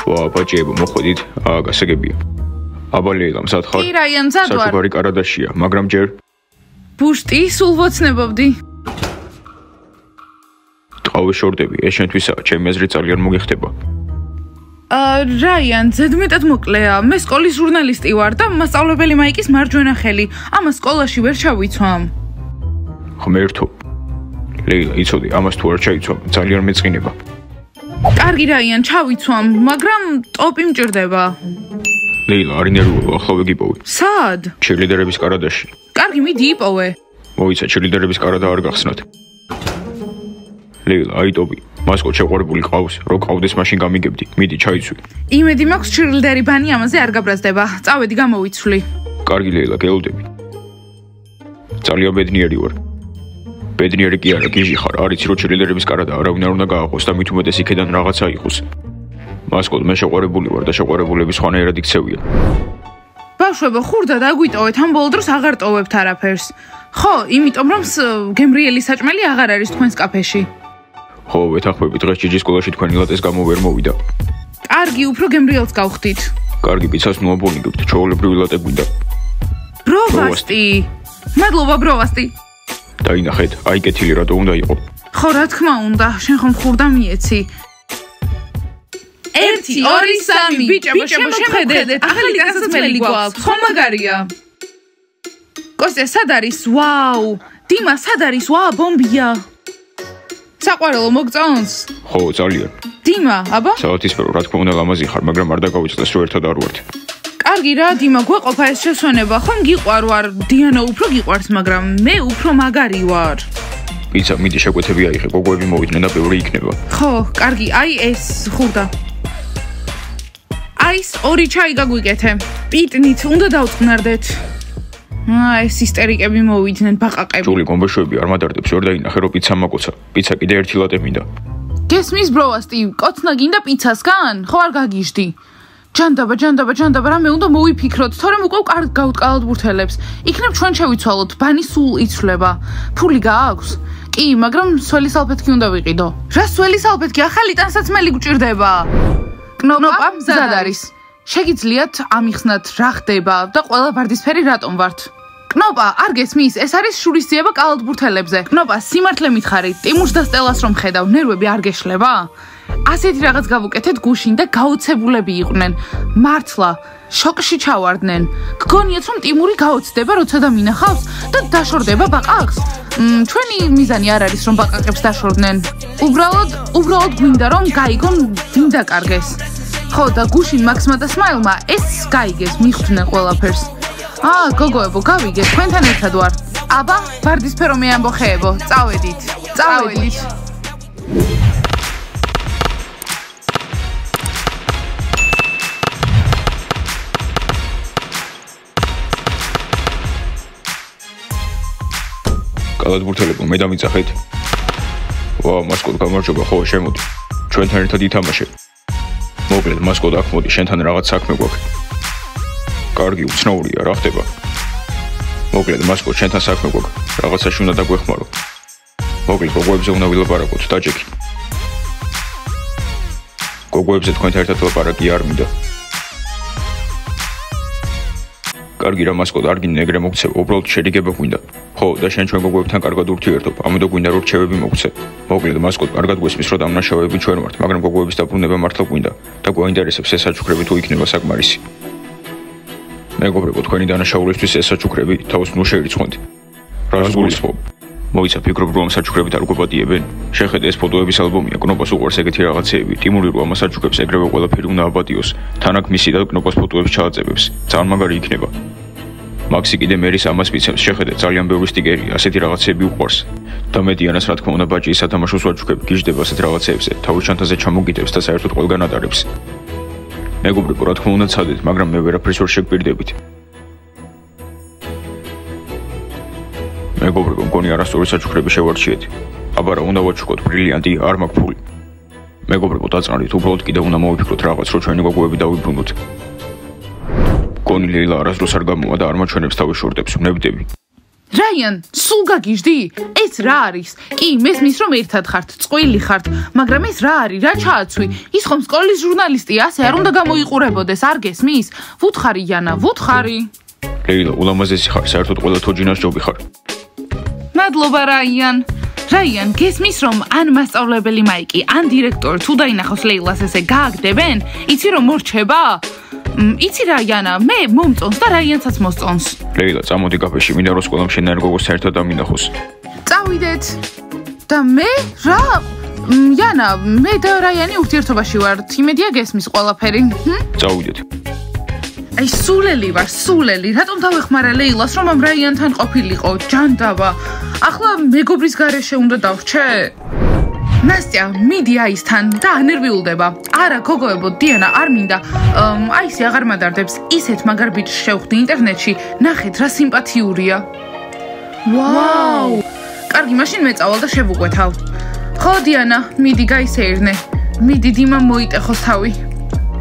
ვა, ბაჭიებო, მოხვედით, გასაგებია. აბა ლეილა, მზად ხარ? კი, რაიან, მზად ვარ. საჩუქარი კარადაშია, მაგრამ ჯერ ბუშტი, სულ ვოცნებობდი. ტყავის შორდები, ეს შენთვისაა, ჩემი აზრით ძალიან მოგიხდება. რაიან, ზედმეტად მოკლეა. მე სკოლის ჟურნალისტი ვარ და მასწავლებელი მაიკის მარჯვენა ხელი. ამას სკოლაში ვერ ჩავიცვამ. ღმერთო. ლეილა, იცოდი, ამას თუ არ ჩაიცვამ, ძალიან მეწყინება. კარგი რაიან, ჩავიცვამ, მაგრამ ტოპი მჭირდება. ლეილა, არ ინერვიულო, ახლა ვიგიპოვე. სად? ჩერლიდერების კარადაში. კარგი, მიდი იპოვე. მოიცა, ჩერლიდერების კარადა არ გახსნათ. ლეილა, აი ტოპი. მასკო შეყვარებული ყავს, რო ყავდეს მაშინ გამიგებდი. მიდი, ჩაიცვი. იმედი მაქვს ჩერლიდერი ბანი ამაზე არ გაბრაზდება. წავედი, გამოვიცვლი. კარგი ლეილა, გელოდები. ძალიან ბედნიერი ვარ. ბედნიერი კი არა, გიჟი ხარ, არიცი რო ჩერლიდერების კარადა არავინ არ უნდა გააყოს და მით უმეტეს იქედან რაღაცა იყოს. მასკო, მე შეყვარებული ვარ და შეყვარებულები სხვანაირად იქცევიან. ბავშვებო, ხურდა დაგვიტოვეთ, ამ ბოლო დროს აღარ ტოვებთ არაფერს. ხო, იმიტომ რომ გემრიელის საჭმელი აღარ არის თქვენს კაფეში. ხო, ვეთანხმები, დღეს ჭიჭის სკოლაში თქვენი ლატეს გამო ვერ მოვიდა. კარგი, უფრო გემრიელს გავხდით. კარგი, პიცას მოაბონიგებთ, ჩვეულებრივი ლატე გვინდა. ბროვასტი. მადლობა, ბროვასტი. დაინახეთ, აი კეთილი რატო უნდა იყო. ხო, რა თქმა უნდა, შენ ხომ ხურდა მიეცი. 1 2 3 ბიჭებო, შემოხედეთ, ახალი განსაცმელი გვაქვს, ხომ მაგარია? კოსტია, სად არის? ვაუ! დიმა, სად არის? ვა, ბომბია. საყვარელო მოგწონს? ხო, ძალიან. დიმა, აბა? საათისფერო, რა თქმა უნდა, ლამაზი ხარ, მაგრამ არ დაგავიწყდეს, რომ ერთად არ ვართ. კარგი რა, დიმა, გვეყოფა ეს შესვენება, ხომ გიყვარ, დიანა უფრო გიყვარს, მაგრამ მე უფრო მაგარი ვარ. პიცა, მიდი შეკვეთები აიღე, გოგოები მოვიდნენ და ბევრი იქნება. ხო, კარგი, აი ეს ხურდა. აის 2 ჩაი გაგვიკეთე. პიტნით უნდა დავწყნარდეთ. ეს ისტერიკები მოვიდნენ, ბაყაყები. ჯული გომბეშვები არ მადარდებს, ვერ დაინახე, რომ პიცა მაკოცა. პიცა კიდე ერთი ლატე მინდა. გესმის ბროვასტი, კოცნა გინდა პიცასგან? ხო არ გაგიჟდი. ჯანდაბა, რამე უნდა მოვიფიქროთ, თორემ უკვე კარგ გავუტყალოთ ბურთელებს. იქნებ ჩვენ შევიცვალოთ, ბანი სულ იცვლება. ფული გააქვს? კი, მაგრამ სველი სალფეთკი უნდა ვიყიდო. რა სველი სალფეთკი? ახალი ტანსაცმელი გვჭირდება. კნოპა მზად არის. შეგიძლიათ ამიხსნათ რა ხდება და ყველა ვარდისფერი რატომ ვართ. კნოპა, არ გესმის, ეს არის შურისძიება კალათბურთელებზე. კნოპა, სიმართლე მითხარი, ტიმურს და სტელას რომ ხედავ, ნერვები არ გეშლება? ასეთი რაღაც გავუკეთეთ გუშინ და გაოცებულები იყვნენ. მართლა, შოკში ჩავარდნენ. გგონიათ რომ ტიმური გაოცდება, როცა და მინახავს და დაშორდება ბაყაყს. ჩვენი მიზანი არ არის რომ ბაყაყებს დაშორდნენ. უბრალოდ გვინდა რომ გაიგონ ვინ დაკარგეს. ხო და გუშინ მაქსმა და სმაილმა ეს გაიგეს, მიხვდნენ ყველაფერს. გოგოებო, გავიგეთ, თქვენთან ერთად ვარ. აბა, ვარდისფერო მე ამბოხეებო, წავედით. კალათბურთელებო, მე დამიწახეთ. ვა, მასკოტ, გამარჯობა, ხო, შემოდი. ჩვენთან ერთად ითამაშე. მოკლედ, მასკოტ, აქ მოდი, შენთან რაღაც საქმე გვაქვს. კარგი, უცნაურია, რა ხდება? მოკლედ, მასკოტ, შენთან საქმე გვაქვს. რაღაცაში უნდა დაგვეხმარო. მოკლედ, გოგოებზე უნდა ვილაპარაკოთ, დაჭექი. გოგოებზე თქვენთან ერთად ლაპარაკი არ მინდა. კარგი რა, მასკოტ, არ გინდა ეგრე მოგცე, უბრალოდ შედიგება გვინდა. ხო, და შენ ჩვენ გოგოებთან კარგად ურთიერთობ, ამიტომ გვინდა რომ რჩევები მოგცე. მოკლედ, მასკოტ, კარგად გვესმის, რომ დამნაშავეები ჩვენ ვართ, მაგრამ გოგოების დაბრუნება მართლა გვინდა და გვაინტერესებს ეს საჩუქრები თუ იქნება საკმარისი. მეგობრებო, თქვენი დანაშაულისთვის ეს საჩუქრები თავს ნუ შეირიცხოთ. რას გულისხმობ? მოიცა, ფიქრობ, რომ ამ საჩუქრებით არ გვაპატიებენ? შეხედე, ეს ფოტოების ალბომია, კნოპას უყვარს ეგეთი რაღაცეები. ტიმური რომ ამ საჩუქრებს ეგრევე ყველაფერი უნდა აპატიოს. თან აქ მისი და კნოპას ფოტოებს ჩააწებებს. ძალიან მაგარი იქნება. მაქსი კიდე მერის ამას მიცემს, შეხედე, ძალიან ბევრი სტიკერია, ასეთი რაღაცეები უყვარს. და მე დიანას რა თქმა უნდა ბაჭის სათამაშოს ვაჩუქებ, გიждდება ასეთ რაღაცეებზე, თავის ჩანთაზე ჩამოგიტევს და საერთოდ ყველგან ატარებს. მეგობრებო, რა თქმა უნდა ცადეთ, მაგრამ მე ვერაფერს ვერ შეგვპირდებით. მეგობრებო, მგონი არასწორი საჩუქრები შევარჩიეთ. აბა რა უნდა ვაჩუქოთ, ბრილიანტი, არ მაქვს ფული. მეგობრებო, დაწყნარით, უბრალოდ კიდევ უნდა მოვიფიქროთ რაღაც, რომ ჩვენი გოგოები დავიბრუნოთ. გონი ლეილა არასდროს არ გამოვა და არ მაჩვენებს თავის შორტებს, ვნებდები. რაიან, სულ გაგიჟდი? ეს რა არის? კი, მესმის რომ ერთად ხართ, წყვილი ხართ, მაგრამ ეს რა არის? რა ჩააცვი? ის ხომ სკოლის ჟურნალისტია, ასე არ უნდა გამოიყურებოდეს, არ გესმის? ვუთხარი იანა, ვუთხარი. ლეილა, ულამაზესი ხარ, საერთოდ ყველა თოჯინას ჯობი ხარ. მადლობა რაიან. რაიან, გესმის რომ ან მასწავლებელი მაიკი, ან დირექტორი თუ დაინახოს ლეილას ესე გააგდებენ? იცი რომ მორჩება? იცი რა იანა, მე მომწონს და რაიანსაც მოსწონს. ლეილა, წამოდი კაფეში, მინდა რომ სკოლამ შენ და გოგოს საერთოდ დამინახოს. წავიდეთ. და მე რა? იანა, მე და რაიანი ურთიერთობაში ვართ. იმედია გესმის ყველაფერი. წავიდეთ. აი სულელი ვარ, სულელი. რატომ დავეხმარა ლეილას რომ ამ რაიანთან ყოფილიყო? ჯანდაბა. ახლა მეგობრის გარეშე უნდა დავრჩე? ნასტია, მიდი აისთან და ანერვიულდება. არა, გოგოებო, დიანა, არ მინდა. აისი აღარ მადარდებს. ისეთ მაგარ ბიჭს შევხვდი ინტერნეტში. ნახეთ, რა სიმპათიურია. ვაუ! კარგი, მაშინ მეწავალ და შევუკვეთავ. ხო, დიანა, მიდი გაისეირნე. მიდი დიმამ მოიტეხოს თავი.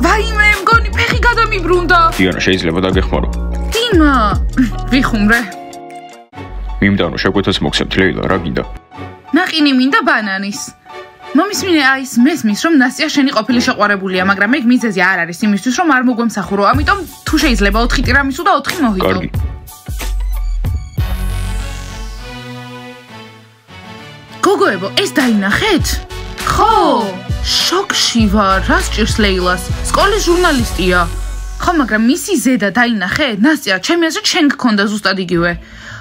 ვაიმე, მგონი ფეხი გადამიბრუნდა. დიანა, შეიძლება დაგეხმარო. დიმა, ვიხუმრე. მიმდავნო შეკვეთას მოგცემთ, ლეილა, რა გინდა? ნაყინი მინდა ბანანის. მომისმინე აის მესმის რომ ნასტია შენი ყოფილი შეყვარებულია, მაგრამ ეგ მიზეზი არ არის იმისთვის რომ არ მოგვემსახურო. ამიტომ თუ შეიძლება 4 ტირამისუ და 4 მოჰიტო. კარგი. გოგოებო, ეს დაინახეთ? ხო, შოკში ვარ, რა სჭირს ლეილას? სკოლის ჟურნალისტია. ხო, მაგრამ მისი ზედა დაინახე? ნასტია, ჩემი აზრით შენ გქონდა ზუსტად იგივე.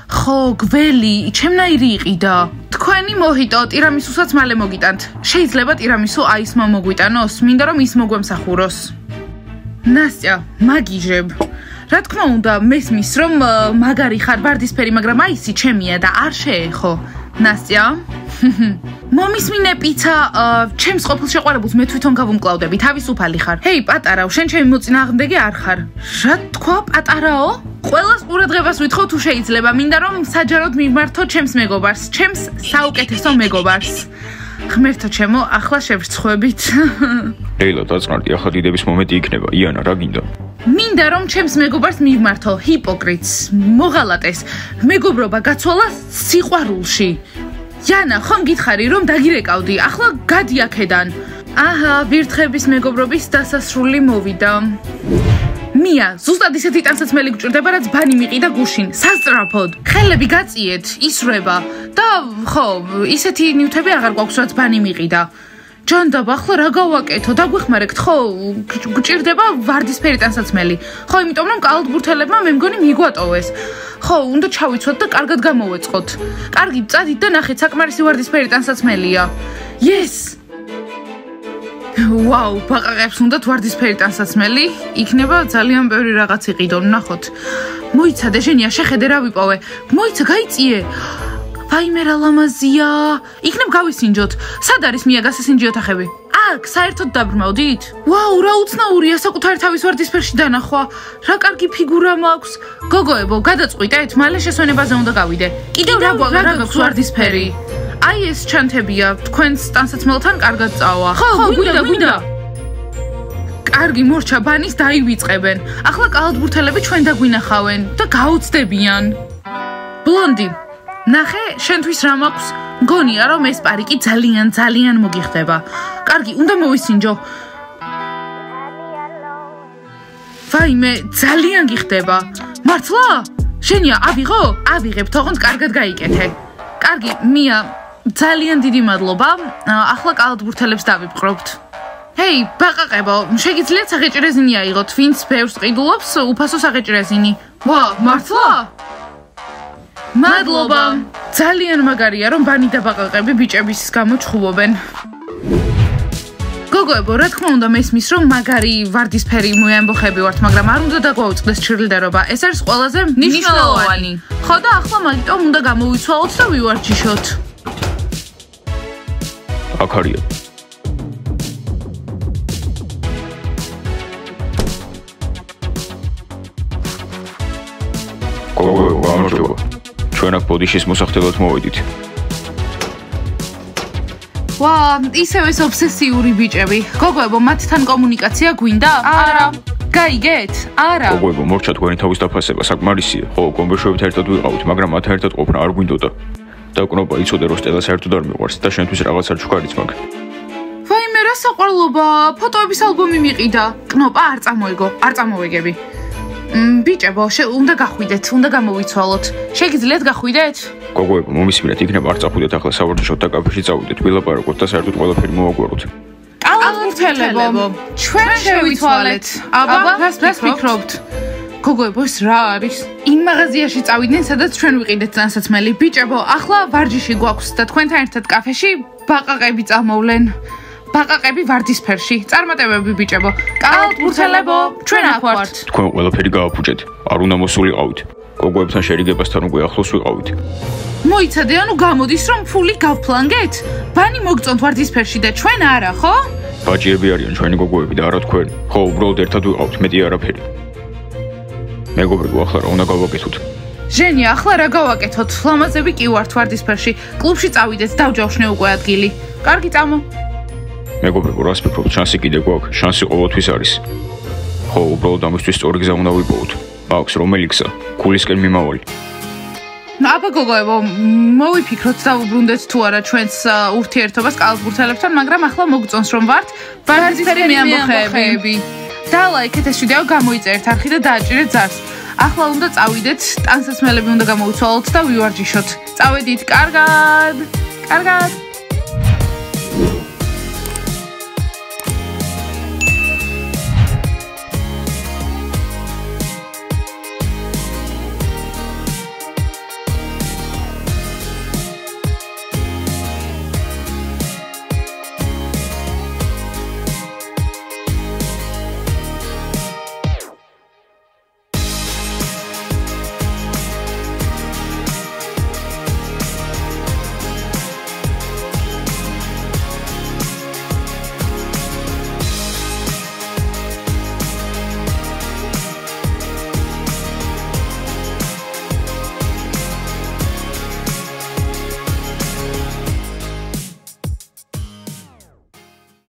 ხო, გველი, ჩემნაირი იყიდა. თქვენი მოჰიტო, ტირამისუსაც მალე მოგიტანთ. შეიძლება ტირამისუ აისმა მოგვიტანოს, მინდა რომ ის მოგვემსახუროს. ნასტია, მაგიჟებ. რა თქმა უნდა, მესმის რომ მაგარი ხარ ვარდისფერი, მაგრამ აისი ჩემია და არ შეეხო. ნასტია? მომისმინე პიცა, ჩემს ყოფილ შეყვარებულს მე თვითონ გავუმკლავდები, თავისუფალი ხარ. ჰეი, პატარაო, შენ ჩემი მოწინააღმდეგე არ ხარ. რა თქვა, პატარაო? ყველას ყურადღებას ვითხოვ თუ შეიძლება, მინდა რომ საჯაროდ მიმართო ჩემს მეგობარს, ჩემს საუკეთესო მეგობარს. ღმერთო ჩემო, ახლა შევრცხვებით. ლეილა, დაწნარდი, ახლა დიდების მომენტი იქნება. იანა, რა გინდა? მინდა რომ ჩემს მეგობარს მიმართო, ჰიპოკრიტს, მოღალატეს, მეგობრობა გაცვალა სიყვარულში. იანა, ხომ გითხარი რომ დაგირეკავდი, ახლა გადი აქედან. აჰა, ვირთხების მეგობრობის დასასრული მოვიდა. მია, ზუსტად ისეთი ტანსაცმელი გჭირდება, რაც ბანი მიყიდა გუშინ, სასწრაფოდ. ხელები გაწიეთ, ისრება და ხო, ისეთი ნივთები აღარ გვაქვს, რაც ბანი მიყიდა. ჯანდაბა, ახლა რა გავაკეთო? დაგვეხმარებთ, ხო? გჭირდება ვარდისფერი ტანსაცმელი. ხო, იმიტომ რომ კალათბურთელებმა მე მგონი მიგვატოვეს. ხო, უნდა ჩავიცვათ და კარგად გამოვეწყოთ. კარგი, წადით და ნახეთ, საკმარისი ვარდისფერი ტანსაცმელია. Yes! ვაუ, ბაყაყებს უნდათ ვარდისფერი ტანსაცმელი, იქნება ძალიან ბევრი რაღაც იყიდონ, ნახოთ. მოიცა დეჟენია, შეხედე რა ვიპოვე. მოიცა, გაიწიე. ვაიმე რა ლამაზია. იქნებ გავისინჯოთ. სად არის მია გასასინჯი ოთახები? აქ, საერთოდ დაბრმავდით? ვაუ, რა უცნაურია საკუთარი თავის ვარდისფერში დანახვა. რა კარგი ფიგურა მაქვს. გოგოებო, გადაწყვიტეთ, მალე შესვენებაზე უნდა გავიდე. კიდევ რა გაქვს ვარდისფერი? აი ეს ჩანთებია, თქვენს ტანსაცმელთან კარგად წავა. ხო, გვინდა. კარგი, მორჩა ბანის დაივიწყებენ. ახლა კალათბურთელები ჩვენ დაგვინახავენ და გაუცდებიან. ბლონდი, ნახე, შენთვის რა მაქვს? მგონია რომ ეს პარიკი ძალიან მოგიხდება. კარგი, უნდა მოვისინჯო. ვაიმე, ძალიან გიხდება. მართლა? შენია, ავიღო? ავიღებ, თողონს კარგად გაიკეთე. კარგი, მია, ძალიან დიდი მადლობა. ახლა კალათბურთელებს დავიპყრობთ. ჰეი, ბაყაყებო, შეგიძლიათ საღეჭირეზინი აიღოთ, ვინც ბევრს ყიდულობს, უფასო საღეჭირეზინი. ვა, მართლა? მადლობა. ძალიან მაგარია, რომ ბანი და ბაყაყები ბიჭების გამო ჩხუბობენ. გოგოებო, რა თქმა უნდა მესმის, რომ მაგარი ვარდისფერი მოამბოხები ვართ, მაგრამ არ უნდა დაგვაუწყდეს ჩრდილდერობა. ეს არის ყველაზე მნიშვნელოვანი. ხო და ახლა მაგიტომ უნდა გამოვიცვალოთ და ვივარჯიშოთ. აქ არიან. გოგოებო, გამარჯობა. ჩვენ აქ ბოდიშის მოსახდელად მოვედით. ვა, ისევ ეს ობსესიური ბიჭები. გოგოებო, მათთან კომუნიკაცია გვინდა? არა. გაიგეთ? არა. გოგოებო, მორჩა თქვენი თავის დაფასება საკმარისია. ხო, გომბეშოებით ერთად ვიყავით, მაგრამ მათ ერთად ყოფნა არ გვინდოდა. და კნოპა იცოდე რომ სტელა საერთოდ არ მიყვარს და შენთვის რაღაცა ჩუქარიც მაქვს. ვაიმე, რა საყვარლობა, ფოტოების ალბომი მიყიდა. კნოპა არ წამოიგო, არ წამოვეგები. ბიჭებო, უნდა გახვიდეთ, უნდა გამოვიცვალოთ. შეგიძლიათ გახვიდეთ? გოგოებო, მომისმინეთ, იქნება არ წახვიდეთ ახლა სავარჯიშოდ და კაფეში წავიდეთ, ვილაპარაკოთ და საერთოდ ყველაფერი მოვაგვაროთ. კალათბურთელებო, ჩვენ შევიცვალეთ. აბა, რას ფიქრობთ? გოგოებო, ეს რა არის? იმ მაღაზიაში წავიდნენ, სადაც ჩვენ ვიყიდეთ წანსაცმელი. ბიჭებო, ახლა ვარჯიში გვაქვს და თქვენთან ერთად კაფეში ბაყაყები წამოვლენ. ბაყაყები ვარდისფერში. წარმატებები ბიჭებო. კალათბურთელებო, ჩვენ აქ ვართ. თქვენ ყველაფერი გააფუჭეთ. არ უნდა მოსულიყავით. გოგოებთან შერიგებასთან უკვე ახლოს ვიყავით. მოიცადე, ანუ გამოდის რომ ფული გავფლანგეთ? ბანი მოგწონთ ვარდისფერში და ჩვენ არა, ხო? ბაჭიები არიან ჩვენი გოგოები და არა თქვენ. ხო, უბრალოდ ერთად ვიყავთ, მეტი არაფერი. მეგობრებო, ახლა რა უნდა გავაკეთოთ? ჟენია, ახლა რა გავაკეთოთ? ლამაზები კი ვართ ვარდისფერში. კლუბში წავიდეთ, დავჯავშნე უკვე ადგილი. კარგი, წამო. მეგობრებო, რას ფიქრობთ? შანსი კიდე გვაქვს? შანსი ყოველთვის არის. ხო, უბრალოდ ამისთვის სწორი გზა უნდა ვიპოვოთ. აქვს რომელი გზა? გულისკენ მიმავალი. აბა გოგოებო, მოვიფიქროთ და ვუბრუნდეთ თუ არა ჩვენს ურთიერთობას კალათბურთელებთან, მაგრამ ახლა მოგწონს რომ ვართ ვარდისფერი მეამბოხეები. და ლაიქეთ ეს ვიდეო, გამოიწერეთ არხი და დააჭირეთ ზარს. ახლა უნდა წავიდეთ, ტანსაცმელები უნდა გამოვიცვალოთ და ვივარჯიშოთ. წავედით, კარგად. კარგად.